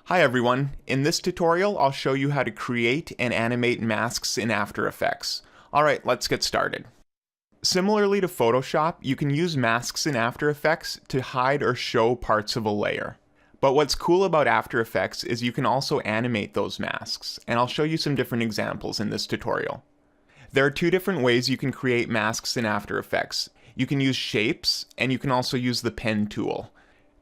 Hi everyone, in this tutorial I'll show you how to create and animate masks in After Effects. Alright, let's get started. Similarly to Photoshop, you can use masks in After Effects to hide or show parts of a layer. But what's cool about After Effects is you can also animate those masks, and I'll show you some different examples in this tutorial. There are two different ways you can create masks in After Effects. You can use shapes, and you can also use the pen tool.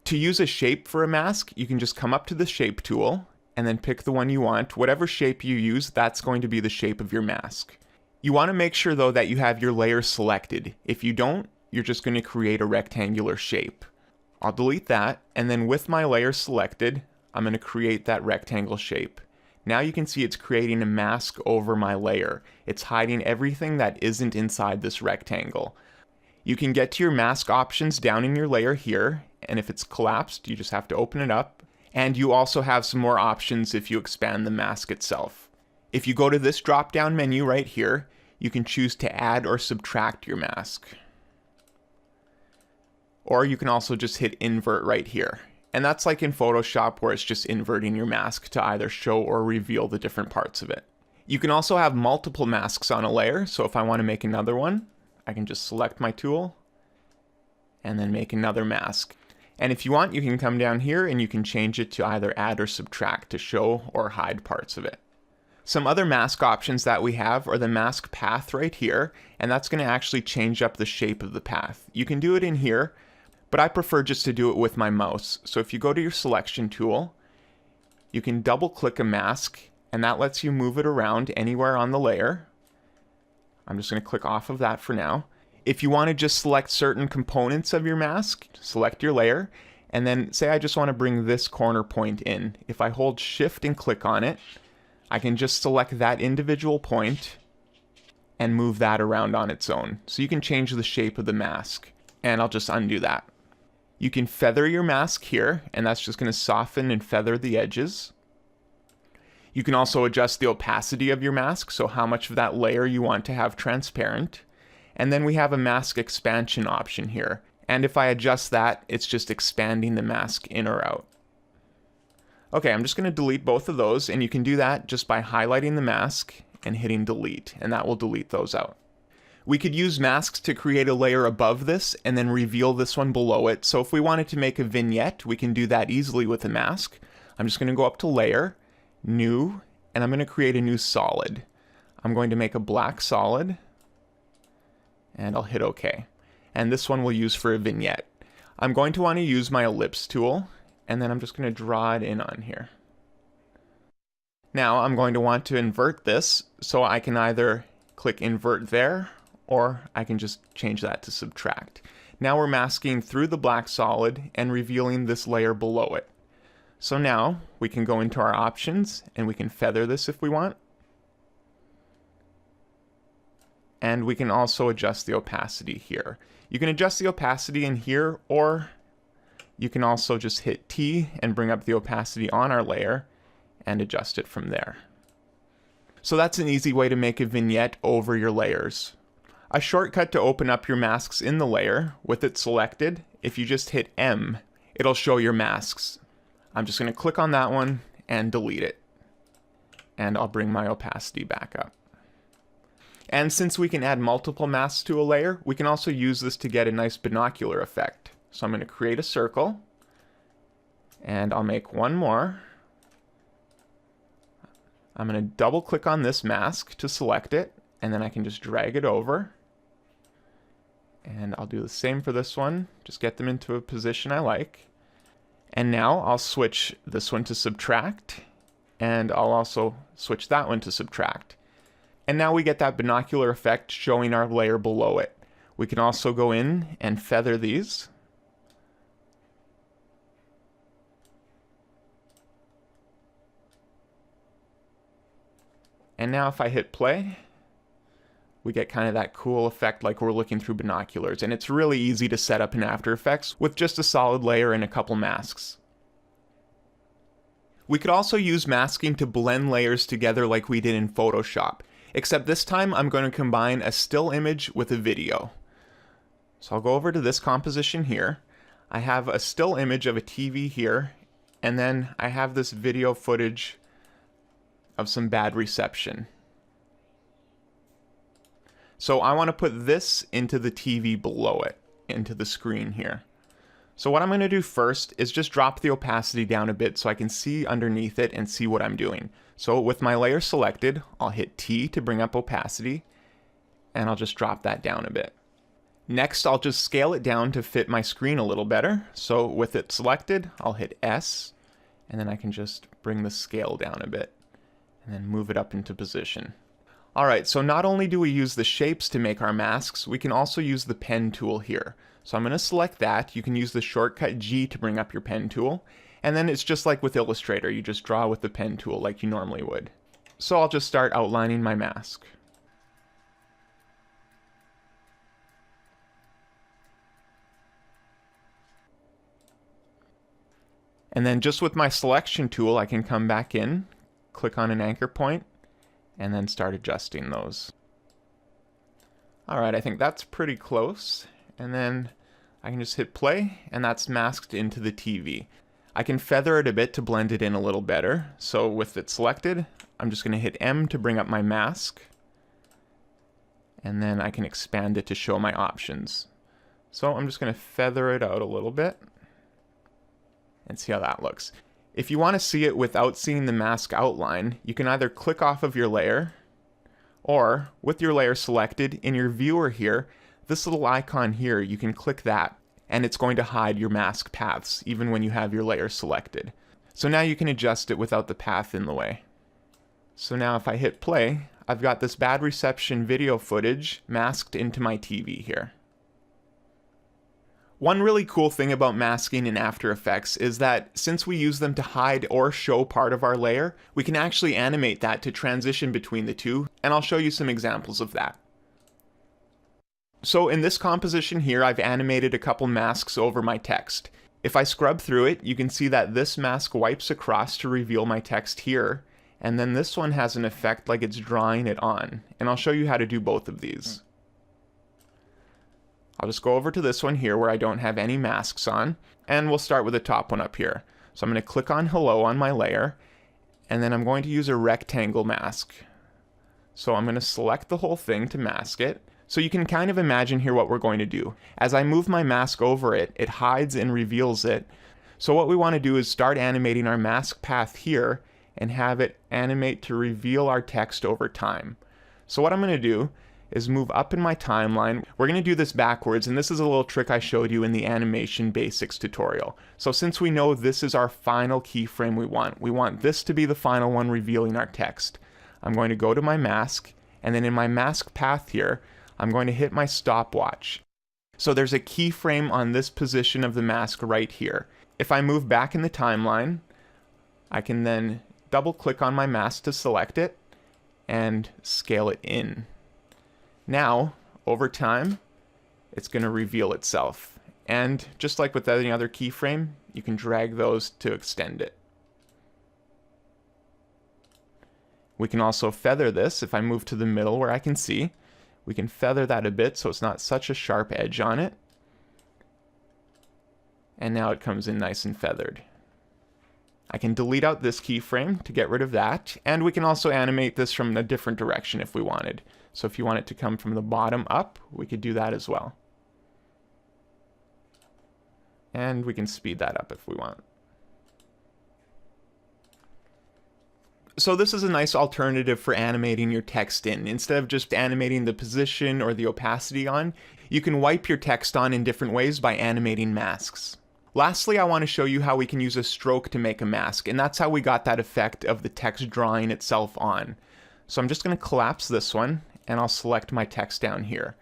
To use a shape for a mask, you can just come up to the shape tool and then pick the one you want. Whatever shape you use, that's going to be the shape of your mask. You want to make sure though that you have your layer selected. If you don't, you're just going to create a rectangular shape. I'll delete that, and then with my layer selected, I'm going to create that rectangle shape. Now you can see it's creating a mask over my layer. It's hiding everything that isn't inside this rectangle. You can get to your mask options down in your layer here, and if it's collapsed, you just have to open it up. And you also have some more options if you expand the mask itself. If you go to this drop-down menu right here, you can choose to add or subtract your mask. Or you can also just hit invert right here. And that's like in Photoshop where it's just inverting your mask to either show or reveal the different parts of it. You can also have multiple masks on a layer, so if I want to make another one, I can just select my tool and then make another mask. And if you want, you can come down here and you can change it to either add or subtract to show or hide parts of it. Some other mask options that we have are the mask path right here, and that's going to actually change up the shape of the path. You can do it in here, but I prefer just to do it with my mouse. So if you go to your selection tool, you can double click a mask, and that lets you move it around anywhere on the layer. I'm just going to click off of that for now. If you want to just select certain components of your mask, select your layer, and then say I just want to bring this corner point in. If I hold Shift and click on it, I can just select that individual point and move that around on its own. So you can change the shape of the mask, and I'll just undo that. You can feather your mask here, and that's just going to soften and feather the edges. You can also adjust the opacity of your mask, so how much of that layer you want to have transparent. And then we have a mask expansion option here. And if I adjust that, it's just expanding the mask in or out. Okay, I'm just going to delete both of those, and you can do that just by highlighting the mask and hitting delete, and that will delete those out. We could use masks to create a layer above this and then reveal this one below it. So if we wanted to make a vignette, we can do that easily with a mask. I'm just going to go up to Layer, New, and I'm going to create a new solid. I'm going to make a black solid, and I'll hit OK. And this one we'll use for a vignette. I'm going to want to use my ellipse tool, and then I'm just going to draw it in on here. Now I'm going to want to invert this, so I can either click invert there, or I can just change that to subtract. Now we're masking through the black solid and revealing this layer below it. So now we can go into our options and we can feather this if we want. And we can also adjust the opacity here. You can adjust the opacity in here, or you can also just hit T and bring up the opacity on our layer and adjust it from there. So that's an easy way to make a vignette over your layers. A shortcut to open up your masks in the layer, with it selected, if you just hit M, it'll show your masks. I'm just going to click on that one and delete it. And I'll bring my opacity back up. And since we can add multiple masks to a layer, we can also use this to get a nice binocular effect. So I'm going to create a circle, and I'll make one more. I'm going to double click on this mask to select it, and then I can just drag it over. And I'll do the same for this one, just get them into a position I like. And now I'll switch this one to subtract, and I'll also switch that one to subtract. And now we get that binocular effect showing our layer below it. We can also go in and feather these. And now if I hit play, we get kind of that cool effect like we're looking through binoculars. And it's really easy to set up in After Effects with just a solid layer and a couple masks. We could also use masking to blend layers together like we did in Photoshop. Except this time I'm going to combine a still image with a video. So I'll go over to this composition here. I have a still image of a TV here, And then I have this video footage of some bad reception. So I want to put this into the TV below it, into the screen here. So what I'm going to do first is just drop the opacity down a bit so I can see underneath it and see what I'm doing. So with my layer selected, I'll hit T to bring up opacity, and I'll just drop that down a bit. Next, I'll just scale it down to fit my screen a little better. So with it selected, I'll hit S, and then I can just bring the scale down a bit, and then move it up into position. Alright, so not only do we use the shapes to make our masks, we can also use the pen tool here. So I'm going to select that. You can use the shortcut G to bring up your pen tool. And then it's just like with Illustrator, you just draw with the pen tool like you normally would. So I'll just start outlining my mask. And then just with my selection tool, I can come back in, click on an anchor point, and then start adjusting those. Alright, I think that's pretty close. And then I can just hit play, and that's masked into the TV. I can feather it a bit to blend it in a little better. So with it selected, I'm just going to hit M to bring up my mask. And then I can expand it to show my options. So I'm just going to feather it out a little bit and see how that looks. If you want to see it without seeing the mask outline, you can either click off of your layer, or with your layer selected in your viewer here, this little icon here, you can click that and it's going to hide your mask paths even when you have your layer selected. So now you can adjust it without the path in the way. So now if I hit play, I've got this bad reception video footage masked into my TV here. One really cool thing about masking in After Effects is that since we use them to hide or show part of our layer, we can actually animate that to transition between the two, and I'll show you some examples of that. So in this composition here, I've animated a couple masks over my text. If I scrub through it, you can see that this mask wipes across to reveal my text here, and then this one has an effect like it's drawing it on, and I'll show you how to do both of these. I'll just go over to this one here where I don't have any masks on, and we'll start with the top one up here. So I'm going to click on hello on my layer, and then I'm going to use a rectangle mask. So I'm going to select the whole thing to mask it. So you can kind of imagine here what we're going to do. As I move my mask over it, it hides and reveals it. So what we want to do is start animating our mask path here and have it animate to reveal our text over time. So what I'm going to do is move up in my timeline. We're going to do this backwards, and this is a little trick I showed you in the animation basics tutorial. So since we know this is our final keyframe we want this to be the final one revealing our text. I'm going to go to my mask, and then in my mask path here, I'm going to hit my stopwatch. So there's a keyframe on this position of the mask right here. If I move back in the timeline, I can then double click on my mask to select it and scale it in. Now, over time, it's going to reveal itself. And just like with any other keyframe, you can drag those to extend it. We can also feather this. If I move to the middle where I can see, we can feather that a bit so it's not such a sharp edge on it. And now it comes in nice and feathered. I can delete out this keyframe to get rid of that, and we can also animate this from a different direction if we wanted. So if you want it to come from the bottom up, we could do that as well. And we can speed that up if we want. So this is a nice alternative for animating your text in. Instead of just animating the position or the opacity on, you can wipe your text on in different ways by animating masks. Lastly, I want to show you how we can use a stroke to make a mask, and that's how we got that effect of the text drawing itself on. So I'm just going to collapse this one, and I'll select my text down here.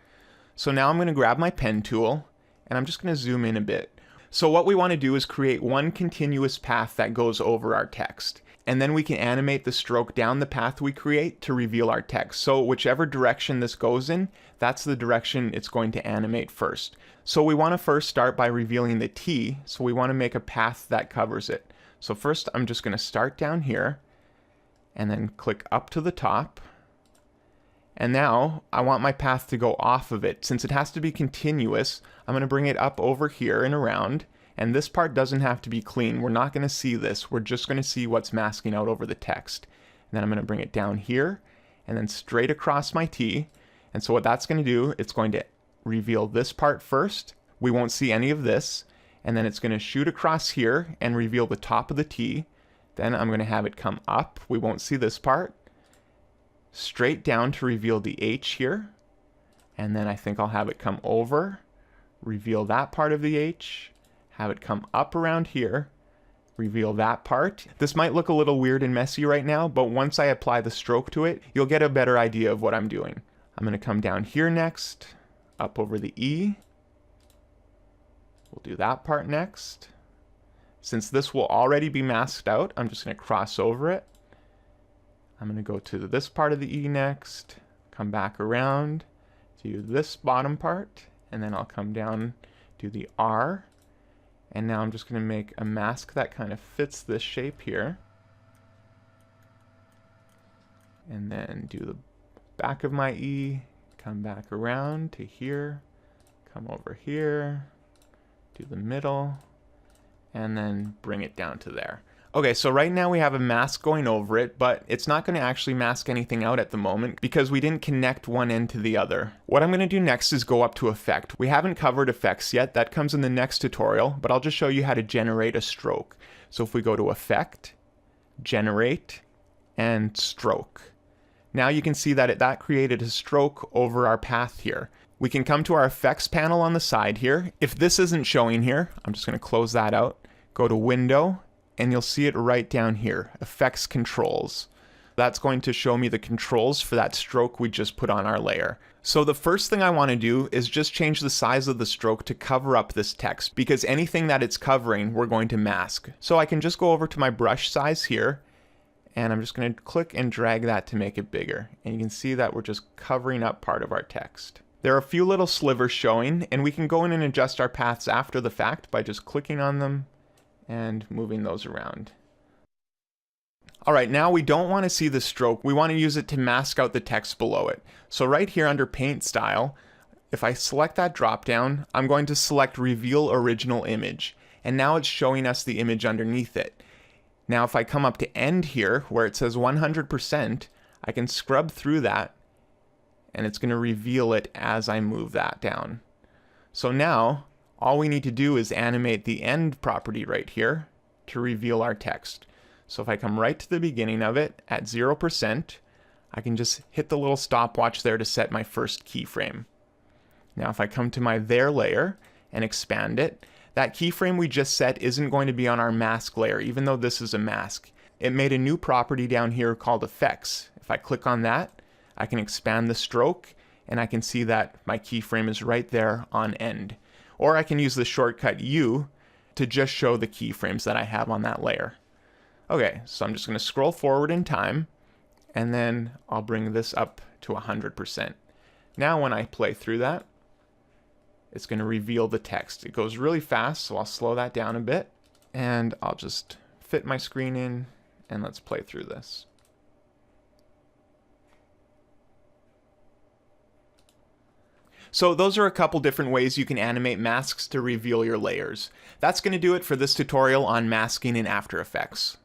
So now I'm going to grab my pen tool, and I'm just going to zoom in a bit. So what we want to do is create one continuous path that goes over our text. And then we can animate the stroke down the path we create to reveal our text. So whichever direction this goes in, that's the direction it's going to animate first. So we want to first start by revealing the T, so we want to make a path that covers it. So first I'm just going to start down here, and then click up to the top. And now I want my path to go off of it. Since it has to be continuous, I'm going to bring it up over here and around, And this part doesn't have to be clean. We're not going to see this. We're just going to see what's masking out over the text. And then I'm going to bring it down here and then straight across my T. And so what that's going to do, it's going to reveal this part first. We won't see any of this. And then it's going to shoot across here and reveal the top of the T. Then I'm going to have it come up. We won't see this part. Straight down to reveal the H here. And then I think I'll have it come over, reveal that part of the H, have it come up around here, reveal that part. This might look a little weird and messy right now, but once I apply the stroke to it, you'll get a better idea of what I'm doing. I'm going to come down here next, up over the E. We'll do that part next. Since this will already be masked out, I'm just going to cross over it. I'm going to go to this part of the E next, come back around, do this bottom part, and then I'll come down, do the R. And now I'm just going to make a mask that kind of fits this shape here. And then do the back of my E, come back around to here, come over here, do the middle, and then bring it down to there. Okay, so right now we have a mask going over it, but it's not going to actually mask anything out at the moment because we didn't connect one end to the other. What I'm going to do next is go up to Effect. We haven't covered effects yet. That comes in the next tutorial, but I'll just show you how to generate a stroke. So if we go to Effect, Generate, and Stroke. Now you can see that that created a stroke over our path here. We can come to our Effects panel on the side here. If this isn't showing here, I'm just going to close that out, go to Window, and you'll see it right down here, Effects Controls. That's going to show me the controls for that stroke we just put on our layer. So the first thing I want to do is just change the size of the stroke to cover up this text, because anything that it's covering, we're going to mask. So I can just go over to my brush size here, and I'm just going to click and drag that to make it bigger. And you can see that we're just covering up part of our text. There are a few little slivers showing, and we can go in and adjust our paths after the fact by just clicking on them and moving those around. All right, now we don't want to see the stroke. We want to use it to mask out the text below it. So right here under Paint Style, if I select that drop down, I'm going to select Reveal Original Image. And now it's showing us the image underneath it. Now if I come up to End here, where it says 100%, I can scrub through that, and it's going to reveal it as I move that down. So now, all we need to do is animate the end property right here to reveal our text. So if I come right to the beginning of it at 0%, I can just hit the little stopwatch there to set my first keyframe. Now if I come to my There layer and expand it, that keyframe we just set isn't going to be on our mask layer, even though this is a mask. It made a new property down here called Effects. If I click on that, I can expand the stroke, and I can see that my keyframe is right there on End. Or I can use the shortcut U to just show the keyframes that I have on that layer. Okay, so I'm just going to scroll forward in time, and then I'll bring this up to 100%. Now when I play through that, it's going to reveal the text. It goes really fast, so I'll slow that down a bit, and I'll just fit my screen in, and let's play through this. So those are a couple different ways you can animate masks to reveal your layers. That's going to do it for this tutorial on masking in After Effects.